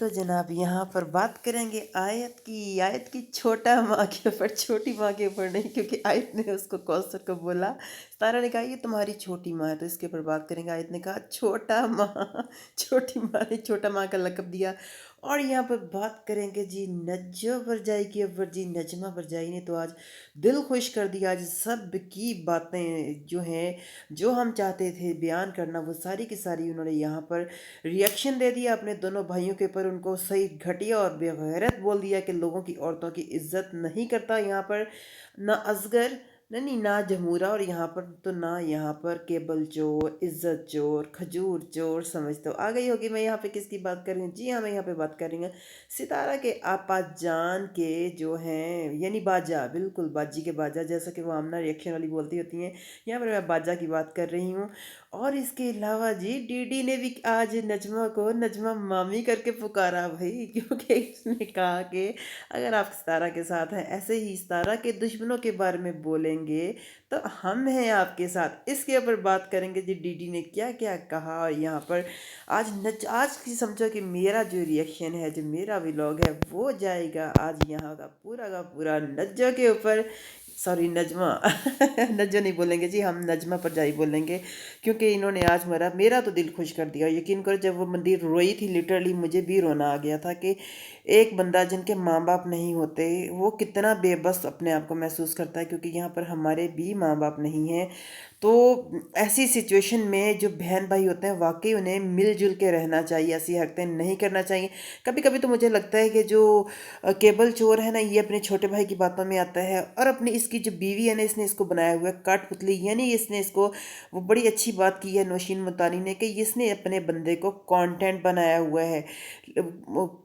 तो जनाब यहाँ पर बात करेंगे आयत की छोटा माँ के ऊपर, छोटी माँ के ऊपर नहीं, क्योंकि आयत ने उसको कौसर को बोला, तारा ने कहा ये तुम्हारी छोटी माँ है, तो इसके ऊपर बात करेंगे। आयत ने कहा छोटा माँ, छोटी माँ ने छोटा माँ का लक़ब दिया। और यहाँ पर बात करेंगे जी नज्जो बरजाई के ऊपर। जी नजमा बरजाई ने तो आज दिल खुश कर दिया। आज सब की बातें जो हैं, जो हम चाहते थे बयान करना, वो सारी की सारी उन्होंने यहाँ पर रिएक्शन दे दिया अपने दोनों भाइयों के ऊपर। उनको सही घटिया और बेगैरत बोल दिया कि लोगों की औरतों की इज्जत नहीं करता यहाँ पर ना असगर, नहीं ना जमूरा, और यहाँ पर तो ना यहाँ पर केबल चोर, इज्जत चोर, खजूर चोर। समझ तो आ गई होगी मैं यहाँ पे किसकी बात कर रही हूँ। जी हाँ, मैं यहाँ पे बात कर रही हूँ सितारा के आपा जान के जो हैं, यानी बाजा, बिल्कुल बाजी के बाजा, जैसा कि वो आमना रिएक्शन वाली बोलती होती हैं, यहाँ पर मैं बाजा की बात कर रही हूँ। और इसके अलावा जी डीडी ने भी आज नजमा को नजमा मामी करके पुकारा भाई, क्योंकि इसने कहा कि अगर आप सितारा के साथ हैं, ऐसे ही सितारा के दुश्मनों के बारे में बोलेंगे तो हम हैं आपके साथ। इसके ऊपर बात करेंगे जी डीडी ने क्या क्या कहा। और यहाँ पर आज की समझो कि मेरा जो रिएक्शन है, जो मेरा व्लॉग है, वो जाएगा आज यहाँ का पूरा नज्जा के ऊपर। सॉरी नजमा नज्जा नहीं बोलेंगे जी, हम नजमा पर जाई बोलेंगे, क्योंकि इन्होंने आज मेरा तो दिल खुश कर दिया। यकीन करो जब वो मंदिर रोई थी, लिटरली मुझे भी रोना आ गया था कि एक बंदा जिनके माँ बाप नहीं होते वो कितना बेबस अपने आप को महसूस करता है, क्योंकि यहाँ पर हमारे भी माँ बाप नहीं हैं। तो ऐसी सिचुएशन में जो बहन भाई होते हैं, वाकई उन्हें मिलजुल के रहना चाहिए, ऐसी हरकतें नहीं करना चाहिए। कभी कभी तो मुझे लगता है कि जो केबल चोर है ना, ये अपने छोटे भाई की बातों में आता है, और अपनी इसकी जो बीवी है ना, इसने इसको बनाया हुआ है कठपुतली, यानी इसने इसको, वो बड़ी अच्छी बात की है नौशीन मुल्तानी ने कि इसने अपने बंदे को कंटेंट बनाया हुआ है,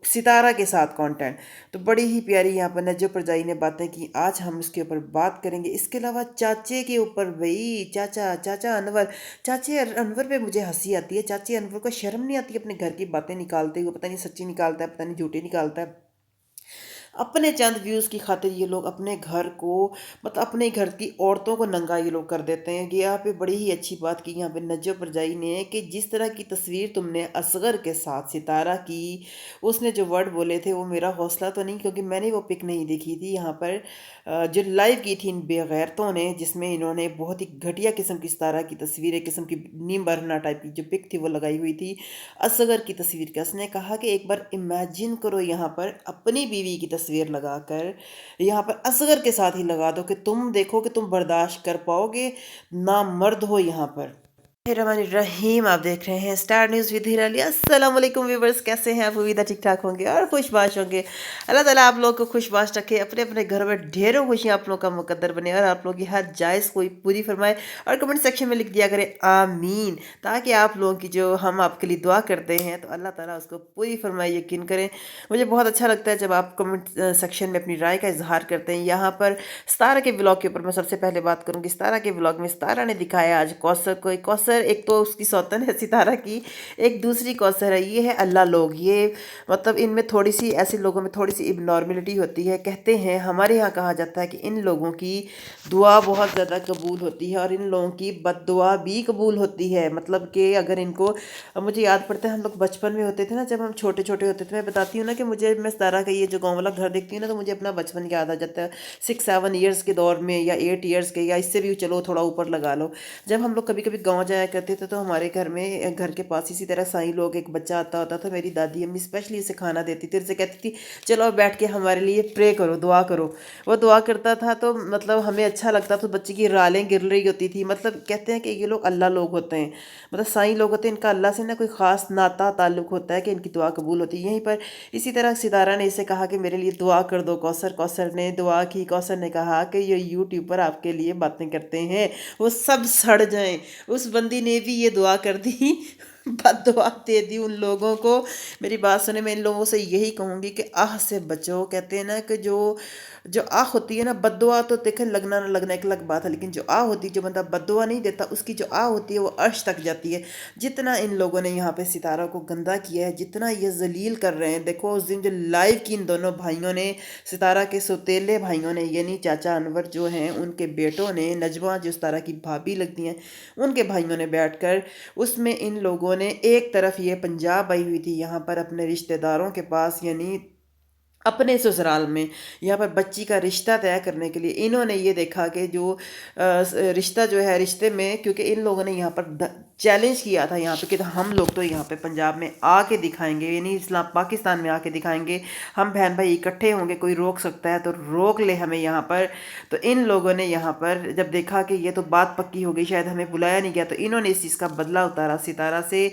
सितारा के साथ कंटेंट। तो बड़ी ही प्यारी यहाँ पर नजो परजाई ने बातें की, आज हम इसके ऊपर बात करेंगे। इसके अलावा चाचे के ऊपर भाई, चाचा अनवर, चाचे अनवर पे मुझे हंसी आती है। चाचे अनवर को शर्म नहीं आती अपने घर की बातें निकालते हुए, पता नहीं सच्ची निकालता है, पता नहीं झूठी निकालता है। अपने चंद व्यूज़ की खातिर ये लोग अपने घर को, मतलब अपने घर की औरतों को नंगा ये लोग कर देते हैं। कि यहाँ पे बड़ी ही अच्छी बात की यहाँ पे नजो परजाई ने कि जिस तरह की तस्वीर तुमने असगर के साथ सितारा की, उसने जो वर्ड बोले थे वो मेरा हौसला तो नहीं, क्योंकि मैंने वो पिक नहीं देखी थी यहाँ पर जो लाइव की थी इन बेगैरतों ने, जिसमें इन्होंने बहुत ही घटिया किस्म की सितारा की तस्वीर, एक किस्म की नीम बरना टाइप की जो पिक थी वो लगाई हुई थी असगर की तस्वीर का। उसने कहा कि एक बार इमेजिन करो यहाँ पर अपनी बीवी की तस्वीर लगाकर यहाँ पर असगर के साथ ही लगा दो, कि तुम देखो कि तुम बर्दाश्त कर पाओगे, ना मर्द हो यहाँ पर। रहीम, आप देख रहे हैं स्टार न्यूज़ विद हीरा अली। अस्सलाम वालेकुम व्यूवर्स, कैसे हैं आप? उम्मीद है ठीक ठाक होंगे और खुशबाश होंगे। अल्लाह ताला आप लोग को खुशबाश रखे, अपने अपने घरों में ढेरों खुशियाँ आप लोग का मुकद्दर बने, और आप लोग की हर जायज़ कोई पूरी फरमाए। और कमेंट सेक्शन में लिख दिया करें आमीन, ताकि आप लोगों की जो हम आपके लिए दुआ करते हैं तो अल्लाह ताला उसको पूरी फरमाए। यकीन करें मुझे बहुत अच्छा लगता है जब आप कमेंट सेक्शन में अपनी राय का इजहार करते हैं। यहाँ पर सितारा के ब्लॉग के ऊपर मैं सबसे पहले बात करूँगी। सितारा के ब्लॉग में सितारा ने दिखाया आज कौसर को। कौसर एक तो उसकी सौतन है सितारा की, एक दूसरी कौसर है, ये है अल्लाह लोग। ये मतलब इनमें थोड़ी सी, ऐसे लोगों में थोड़ी सी इबनॉर्मलिटी होती है। कहते हैं हमारे यहाँ कहा जाता है कि इन लोगों की दुआ बहुत ज़्यादा कबूल होती है और इन लोगों की बद्दुआ भी कबूल होती है। मतलब कि अगर इनको, मुझे याद पड़ता है हम लोग बचपन में होते थे ना, जब हम छोटे छोटे होते थे, मैं बताती हूँ ना कि मुझे, मैं सितारा का ये जो गाँव वाला घर देखती हूँ ना, तो मुझे अपना बचपन याद आ जाता है। 6-7 ईयर्स के दौर में, या 8 ईयर्स के, या इससे भी चलो थोड़ा ऊपर लगा लो, जब हम लोग कभी कभी गाँव जाया करते थे तो हमारे घर में, घर के पास इसी तरह साईं लोग, एक बच्चा आता होता था, मेरी दादी अम्मी स्पेशली उसे खाना देती थी, उसे कहती थी चलो बैठ के हमारे लिए प्रे करो, दुआ करो। वो दुआ करता था तो मतलब हमें अच्छा लगता था, बच्चे की रालें गिर रही होती थी। मतलब कहते हैं कि ये लोग अल्लाह लोग होते हैं, मतलब साईं लोग होते हैं, इनका अल्लाह से ना कोई ख़ास नाता ताल्लुक़ होता है कि इनकी दुआ कबूल होती है। यहीं पर इसी तरह सितारा ने इसे कहा कि मेरे लिए दुआ कर दो कौसर। कौसर ने दुआ की। कौसर ने कहा कि ये यूट्यूब पर आपके लिए बातें करते हैं, वो सब सड़ जाएं। उस बंदी ने भी ये दुआ कर दी, बद्दुआ दे दी उन लोगों को। मेरी बात सुने, मैं इन लोगों से यही कहूँगी कि आह से बचो। कहते हैं ना कि जो जो आह होती है ना, बद्दुआ तो देखें लगना ना लगना एक अलग बात है, लेकिन जो आह होती है, जो बंदा बद्दुआ नहीं देता, उसकी जो आह होती है वो अर्श तक जाती है। जितना इन लोगों ने यहाँ पे सितारा को गंदा किया है, जितना ये जलील कर रहे हैं, देखो उस दिन जो लाइव की इन दोनों भाइयों ने, सितारा के सौतेले भाइयों ने, यानी चाचा अनवर जो हैं उनके बेटों ने, नजमा जो सितारा की भाभी लगती हैं, उनके भाइयों ने बैठ कर उसमें इन लोगों لوگوں نے ایک طرف یہ پنجاب آئی ہوئی تھی یہاں پر اپنے رشتہ داروں کے پاس، یعنی اپنے سسرال میں یہاں پر بچی کا رشتہ طے کرنے کے لیے انہوں نے یہ دیکھا کہ جو رشتہ جو ہے، رشتے میں، کیونکہ ان لوگوں نے یہاں پر چیلنج کیا تھا یہاں پہ کہ ہم لوگ تو یہاں پہ پنجاب میں آ کے دکھائیں گے، یعنی اسلام پاکستان میں آ کے دکھائیں گے، ہم بہن بھائی اکٹھے ہوں گے، کوئی روک سکتا ہے تو روک لے ہمیں یہاں پر۔ تو ان لوگوں نے یہاں پر جب دیکھا کہ یہ تو بات پکی ہو گئی، شاید ہمیں بلایا نہیں گیا، تو انہوں نے اس چیز کا بدلہ اتارا ستارہ سے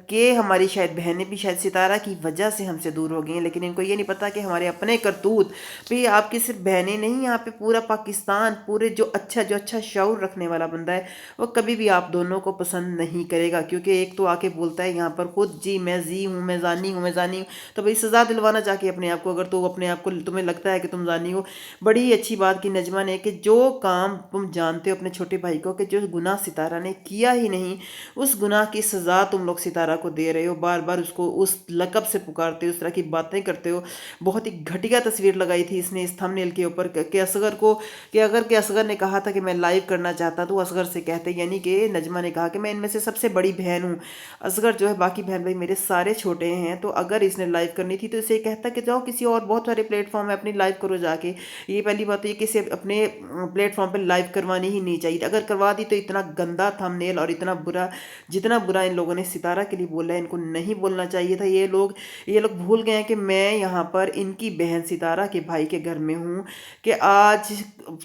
کہ ہماری شاید بہنیں بھی شاید ستارہ کی وجہ سے ہم سے دور ہو گئی ہیں، لیکن ان کو یہ نہیں پتا کہ ہمارے اپنے کرتوت بھی، آپ کی صرف بہنیں نہیں، یہاں پہ پورا پاکستان، پورے جو اچھا شعور رکھنے والا بندہ ہے وہ کبھی بھی آپ دونوں کو پسند نہیں کرے گا، کیونکہ ایک تو آ کے بولتا ہے یہاں پر خود جی میں زی ہوں، میں زانی ہوں، میں زانی ہوں، تو بھائی سزا دلوانا چاہ کے اپنے آپ کو، اگر تو اپنے آپ کو تمہیں لگتا ہے کہ تم زانی ہو۔ بڑی اچھی بات کی نجمہ نے کہ جو کام تم جانتے ہو اپنے چھوٹے بھائی کو کہ جو گناہ ستارہ نے کیا ہی نہیں، اس گناہ کی سزا تم لوگ ستارہ کو دے رہے ہو، بار بار اس کو اس لقب سے پکارتے ہو، اس طرح کی باتیں کرتے ہو۔ بہت ہی گھٹیا تصویر لگائی تھی اس نے اس تھمبنیل کے اوپر کہ اصغر کو، کہ اگر کہ اصغر نے کہا تھا کہ میں لائیو کرنا چاہتا تو اصغر سے کہتے، یعنی کہ نجمہ نے کہا کہ میں ان میں سے سب سے بڑی بہن ہوں، اصغر جو ہے باقی بہن بھائی میرے سارے چھوٹے ہیں، تو اگر اس نے لائیو کرنی تھی تو اسے کہتا کہ جاؤ کسی اور، بہت سارے پلیٹ فارم ہے، اپنی لائیو کرو جا کے۔ یہ پہلی بات تو یہ کہ اسے اپنے پلیٹ فارم پہ لائیو کروانی ہی نہیں چاہیے، اگر کروا دی تو اتنا گندا تھمبنیل اور اتنا برا، جتنا برا ان لوگوں نے ستارہ کے لیے بولا ہے ان کو نہیں بولنا چاہیے تھا۔ یہ لوگ بھول گئے ہیں کہ میں یہاں پر ان کی بہن ستارہ کے بھائی کے گھر میں ہوں، کہ آج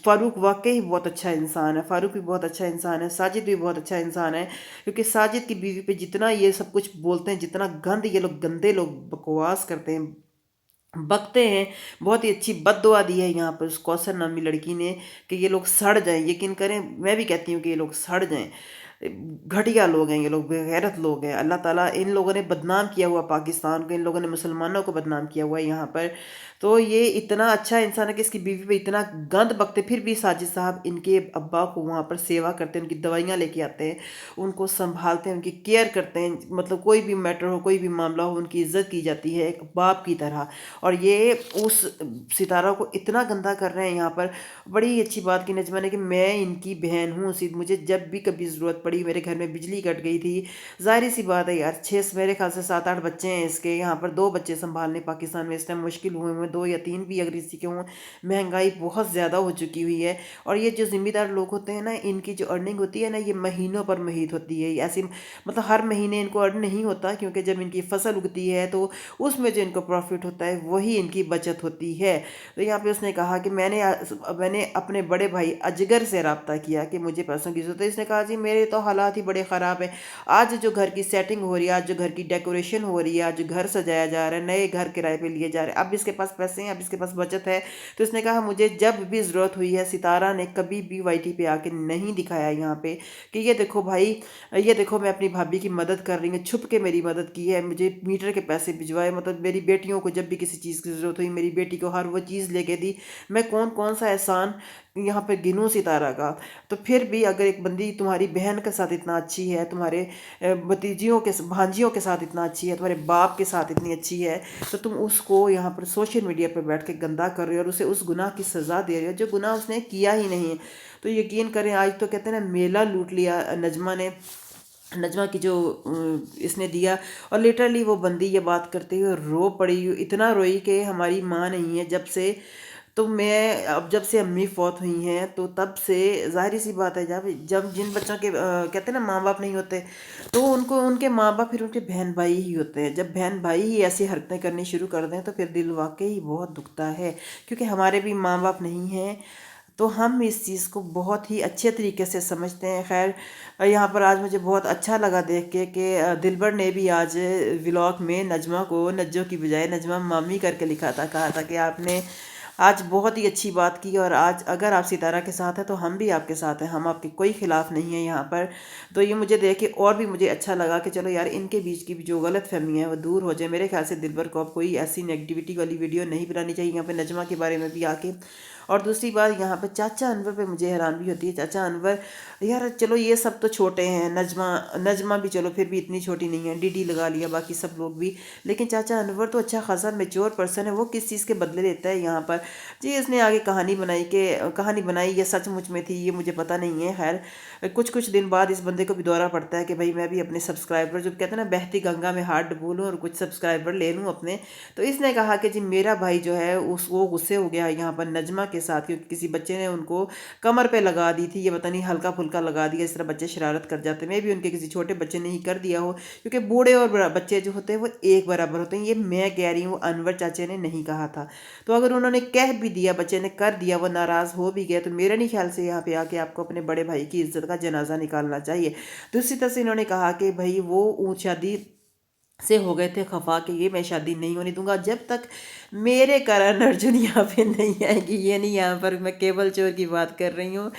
فاروق واقعی بہت اچھا انسان ہے، فاروق بھی بہت اچھا انسان ہے، ساجد بھی بہت اچھا انسان ہے، کیونکہ ساجد کی بیوی پہ جتنا یہ سب کچھ بولتے ہیں، جتنا گند یہ لوگ، گندے لوگ بکواس کرتے ہیں، بکتے ہیں، بہت ہی اچھی بد دعا دی ہے یہاں پر اس کوثر نامی لڑکی نے کہ یہ لوگ سڑ جائیں، یقین کریں میں بھی کہتی ہوں کہ یہ لوگ سڑ جائیں، گھٹیا لوگ ہیں یہ لوگ، بے غیرت لوگ ہیں۔ اللہ تعالیٰ ان لوگوں نے بدنام کیا ہوا پاکستان کو، ان لوگوں نے مسلمانوں کو بدنام کیا ہوا ہے یہاں پر۔ تو یہ اتنا اچھا انسان ہے کہ اس کی بیوی پہ اتنا گند بکتے، پھر بھی ساجد صاحب ان کے ابا کو وہاں پر سیوا کرتے ہیں، ان کی دوائیاں لے کے آتے ہیں، ان کو سنبھالتے ہیں، ان کی کیئر کرتے ہیں، مطلب کوئی بھی میٹر ہو، کوئی بھی معاملہ ہو، ان کی عزت کی جاتی ہے ایک باپ کی طرح، اور یہ اس ستارہ کو اتنا گندا کر رہے ہیں یہاں پر۔ بڑی اچھی بات کی نجمہ نے کہ میں ان کی بہن ہوں، مجھے جب بھی کبھی ضرورت پڑی، میرے گھر میں بجلی کٹ گئی تھی، ظاہر سی بات ہے یار، میرے خیال سے 7-8 بچے ہیں اس کے، یہاں پر 2 بچے سنبھالنے پاکستان میں اس ٹائم مشکل ہوئے 2 یا 3 بھی اگر اسی کے ہوں، مہنگائی بہت زیادہ ہو چکی ہوئی ہے، اور یہ جو ذمہ دار لوگ ہوتے ہیں نا، ان کی جو ارننگ ہوتی ہے نا، یہ مہینوں پر محیط ہوتی ہے، ایسی مطلب ہر مہینے ان کو ارن نہیں ہوتا، کیونکہ جب ان کی فصل اگتی ہے تو اس میں جو ان کو پروفٹ ہوتا ہے وہی ان کی بچت ہوتی ہے۔ تو یہاں پہ اس نے کہا کہ میں نے اپنے بڑے بھائی اجگر سے رابطہ کیا کہ مجھے پیسوں کی ضرورت ہے، اس نے کہا جی میرے تو حالات ہی بڑے خراب ہیں، آج جو گھر کی سیٹنگ ہو رہی ہے، آج جو گھر کی ڈیکوریشن ہو رہی ہے، آج جو گھر سجایا جا رہا ہے، نئے گھر کرائے پہ لیے جا رہے ہیں، اب اس کے پاس پیسے ہیں، اب اس کے پاس بچت ہے، تو اس نے کہا مجھے جب بھی ضرورت ہوئی ہے، ستارہ نے کبھی بھی وائی ٹی پہ آ کے نہیں دکھایا یہاں پہ کہ یہ دیکھو بھائی، یہ دیکھو میں اپنی بھابھی کی مدد کر رہی ہوں، چھپ کے میری مدد کی ہے، مجھے میٹر کے پیسے بھجوائے، مطلب میری بیٹیوں کو جب بھی کسی چیز کی ضرورت ہوئی میری بیٹی کو ہر وہ چیز لے کے دی، میں کون سا احسان یہاں پہ گنوں ستارہ کا۔ تو پھر بھی اگر ایک بندی تمہاری بہن کے ساتھ اتنا اچھی ہے، تمہارے بھتیجیوں کے بھانجیوں کے ساتھ اتنا اچھی ہے، تمہارے باپ کے ساتھ اتنی اچھی ہے، تو تم اس کو یہاں پر سوشل میڈیا پہ بیٹھ کے گندا کر رہے ہو اور اسے اس گناہ کی سزا دے رہے ہو جو گناہ اس نے کیا ہی نہیں ہے۔ تو یقین کریں آج تو کہتے ہیں نا میلہ لوٹ لیا نجمہ نے، نجمہ کی جو اس نے دیا، اور لٹرلی وہ بندی یہ بات کرتے ہوئے رو پڑی، اتنا روئی کہ ہماری ماں نہیں ہے جب سے، تو میں اب جب سے امی فوت ہوئی ہیں تو تب سے ظاہر سی بات ہے، جب جن بچوں کے کہتے ہیں نا ماں باپ نہیں ہوتے تو ان کے ماں باپ پھر ان کے بہن بھائی ہی ہوتے ہیں، جب بہن بھائی ہی ایسی حرکتیں کرنی شروع کر دیں تو پھر دل واقعی بہت دکھتا ہے، کیونکہ ہمارے بھی ماں باپ نہیں ہیں، تو ہم اس چیز کو بہت ہی اچھے طریقے سے سمجھتے ہیں۔ خیر یہاں پر آج مجھے بہت اچھا لگا دیکھ کے کہ دلبر نے بھی آج ولاگ میں نجمہ کو نجو کی بجائے نجمہ مامی کر کے لکھا تھا، کہا تھا کہ آپ نے آج بہت ہی اچھی بات کی، اور آج اگر آپ ستارہ کے ساتھ ہیں تو ہم بھی آپ کے ساتھ ہیں، ہم آپ کے کوئی خلاف نہیں ہیں یہاں پر۔ تو یہ مجھے دیکھ کے اور بھی مجھے اچھا لگا کہ چلو یار ان کے بیچ کی جو غلط فہمی ہے وہ دور ہو جائے۔ میرے خیال سے دلبر کو اب کوئی ایسی نیگیٹیوٹی والی ویڈیو نہیں بنانی چاہیے یہاں پہ نجمہ کے بارے میں بھی آ کے۔ اور دوسری بات یہاں پہ چاچا انور پہ مجھے حیرانگی ہوتی ہے، چاچا انور یار چلو یہ سب تو چھوٹے ہیں، نجمہ بھی چلو پھر بھی اتنی چھوٹی نہیں ہے، ڈی ڈی لگا لیا باقی سب لوگ بھی، لیکن چاچا انور تو اچھا خاصا میچور پرسن ہے، وہ کس چیز کے بدلے لیتا ہے یہاں پر؟ جی इसने आगे कहानी बनाई ये सचमुच में थी ये मुझे पता नहीं है। खैर कुछ दन बाद इस बंदे को भी दौरा पड़ता है कि भाई मैं भी अपने सब्सक्राइबर, जो कहते हैं ना बहती गंगा में हाथ डुबो लूँ और कुछ सब्सक्राइबर ले लूँ अपने। तो इसने कहा कि जी मेरा भाई जो है वो गुस्से हो गया यहाँ पर नजमा के साथ, क्योंकि किसी बच्चे ने उनको कमर पे लगा दी थी, ये पता नहीं हल्का फुल्का लगा दिया। इस तरह बच्चे शरारत कर जाते हैं, मैं भी उनके किसी छोटे बच्चे ने ही कर दिया हो, क्योंकि बूढ़े और बच्चे जो होते हैं वो एक बराबर होते हैं। ये मैं कह रही हूँ, अनवर चाचे ने नहीं कहा था। तो अगर उन्होंने कह भी दिया, बच्चे ने कर दिया, वो नाराज़ हो भी गया, तो मेरे नहीं ख्याल से यहाँ पे आके आपको अपने बड़े भाई की इज्जत का जनाजा निकालना चाहिए। दूसरी तरफ से इन्होंने कहा कि भाई वो ऊँच शादी से हो गए थे खफा कि ये मैं शादी नहीं होने दूंगा जब तक मेरे करण अर्जुन यहाँ पे नहीं आएगी। ये नहीं, यहाँ पर मैं केबल चोर की बात कर रही हूँ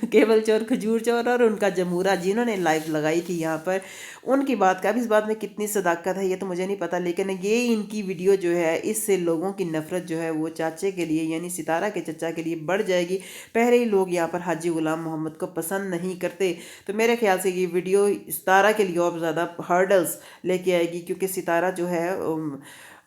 केबल चोर, खजूर चोर और उनका जमूरा जिन्होंने लाइव लगाई थी यहाँ पर, उनकी बात का। अब इस बात में कितनी सदाकत है ये तो मुझे नहीं पता, लेकिन ये इनकी वीडियो जो है इससे लोगों की नफरत जो है वो चाचे के लिए यानी सितारा के चचा के लिए बढ़ जाएगी। पहले ही लोग यहाँ पर हाजी गुलाम मोहम्मद को पसंद नहीं करते, तो मेरे ख्याल से ये वीडियो सितारा के लिए और ज़्यादा हर्डल्स लेके आएगी, क्योंकि सितारा जो है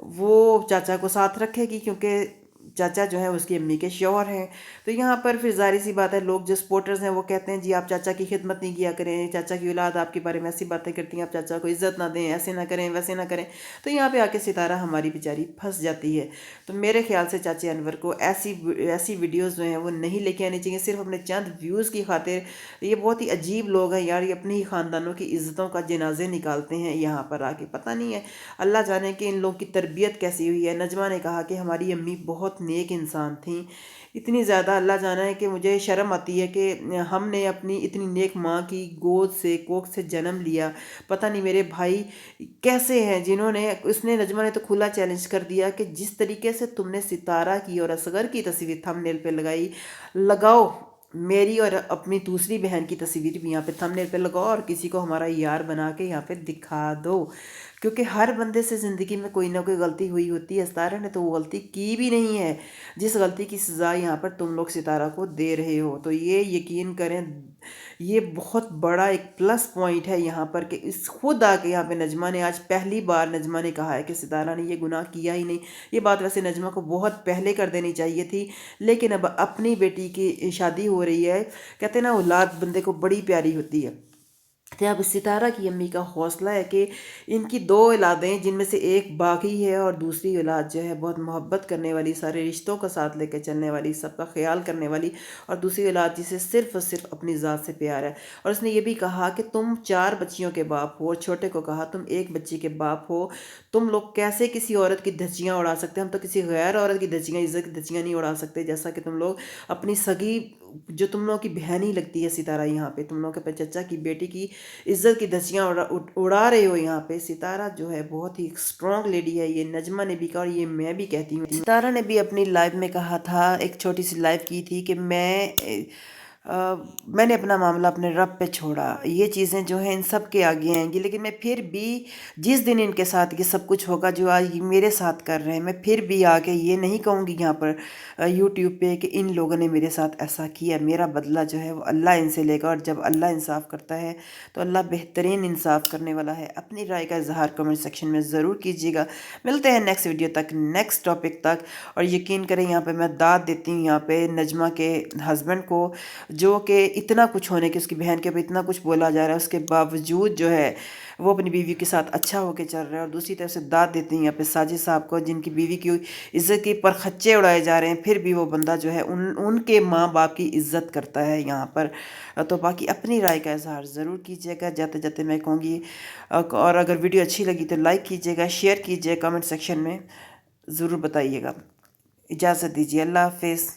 वो चाचा को साथ रखेगी, क्योंकि चाचा जो है उसकी अम्मी के शौहर हैं। तो यहाँ पर फिर ज़ाहिर सी बात है, लोग जो सपोर्टर्स हैं वो कहते हैं जी आप चाचा की खिदमत नहीं किया करें, चाचा की औलाद आपके बारे में ऐसी बातें करती हैं, आप चाचा को इज़्ज़त ना दें, ऐसे ना करें वैसे ना करें। तो यहाँ पे आके सितारा हमारी बेचारी फंस जाती है। तो मेरे ख्याल से चाचे अनवर को ऐसी वीडियोज़ जो हैं वो नहीं लेके आनी चाहिए, सिर्फ अपने चंद व्यूज़ की खातिर। ये बहुत ही अजीब लोग हैं यार, ये अपने ही ख़ानदानों की इज़्ज़तों का जनाजे निकालते हैं यहाँ पर आके। पता नहीं है, अल्लाह जाने कि इन लोगों की तरबियत कैसी हुई है। नजमा ने कहा कि हमारी अम्मी बहुत नेक इंसान थी, इतनी ज़्यादा अल्लाह जाना है कि मुझे शर्म आती है कि हमने अपनी इतनी नेक माँ की गोद से कोख से जन्म लिया। पता नहीं मेरे भाई कैसे हैं जिन्होंने, उसने नजमा ने तो खुला चैलेंज कर दिया कि जिस तरीके से तुमने सितारा की और असगर की तस्वीर थंबनेल पे लगाई, लगाओ मेरी और अपनी दूसरी बहन की तस्वीर भी यहाँ पे थंबनेल पे लगाओ और किसी को हमारा यार बना के यहाँ पे दिखा दो, क्योंकि हर बंदे से ज़िंदगी में कोई ना कोई गलती हुई होती है। सितारा ने तो वो गलती की भी नहीं है जिस गलती की सज़ा यहाँ पर तुम लोग सितारा को दे रहे हो। तो ये यकीन करें, ये बहुत बड़ा एक प्लस पॉइंट है यहाँ पर कि इस खुद आके यहाँ पे नजमा ने, आज पहली बार नजमा ने कहा है कि सितारा ने ये गुनाह किया ही नहीं। ये बात वैसे नजमा को बहुत पहले कर देनी चाहिए थी, लेकिन अब अपनी बेटी की शादी हो रही है, कहते हैं ना औलाद बंदे को बड़ी प्यारी होती है। तो अब सितारा की अम्मी का हौसला है कि इनकी दो औलादें, जिनमें से एक बागी है और दूसरी औलाद जो है बहुत मोहब्बत करने वाली, सारे रिश्तों का साथ लेकर चलने वाली, सबका ख्याल करने वाली, और दूसरी औलाद जिसे सिर्फ और सिर्फ अपनी ज़ात से प्यार है। और उसने ये भी कहा कि तुम 4 बच्चियों के बाप हो, और छोटे को कहा तुम एक बच्ची के बाप हो, तुम लोग कैसे किसी औरत की धज्जियाँ उड़ा सकते हैं, हम तो किसी गैर औरत की धज्जियाँ, इज़्ज़त की धज्जियाँ नहीं उड़ा सकते, जैसा कि तुम लोग अपनी सगी, जो तुम लोगों की बहन ही लगती है सितारा, यहाँ पे तुम लोग के चचा की बेटी की इज्जत की धज्जियाँ उड़ा रहे हो यहाँ पे। सितारा जो है बहुत ही स्ट्रॉन्ग लेडी है, ये नजमा ने भी कहा और ये मैं भी कहती हूँ। सितारा ने भी अपनी लाइव में कहा था, एक छोटी सी लाइव की थी कि मैंने अपना मामला अपने रब पे छोड़ा, ये चीज़ें जो हैं इन सब के आगे आएंगी, लेकिन मैं फिर भी जिस दिन इनके साथ ये सब कुछ होगा जो आज ये मेरे साथ कर रहे हैं, मैं फिर भी आके ये नहीं कहूँगी यहाँ पर यूट्यूब पे कि इन लोगों ने मेरे साथ ऐसा किया। मेरा बदला जो है वो अल्लाह इनसे लेगा, और जब अल्लाह इंसाफ करता है तो अल्लाह बेहतरीन इंसाफ करने वाला है। अपनी राय का इजहार कमेंट सेक्शन में ज़रूर कीजिएगा। मिलते हैं नेक्स्ट वीडियो तक, नेक्स्ट टॉपिक तक। और यकीन करें यहाँ पे मैं दाद देती हूँ यहाँ पे नजमा के हस्बैंड को, जो कि इतना कुछ होने के, उसकी बहन के ऊपर इतना कुछ बोला जा रहा है, उसके बावजूद जो है वो अपनी बीवी के साथ अच्छा होकर चल रहा है। और दूसरी तरफ से दाद देती हैं यहाँ पे साजिद साहब को, जिनकी बीवी की इज़्ज़त के परखच्चे उड़ाए जा रहे हैं, फिर भी वो बंदा जो है उनके माँ बाप की इज़्ज़त करता है यहाँ पर। तो बाकी अपनी राय का इजहार ज़रूर कीजिएगा। जाते जाते मैं कहूँगी, और अगर वीडियो अच्छी लगी तो लाइक कीजिएगा, शेयर कीजिए, कमेंट सेक्शन में ज़रूर बताइएगा। इजाज़त दीजिए, अल्लाह हाफिज़।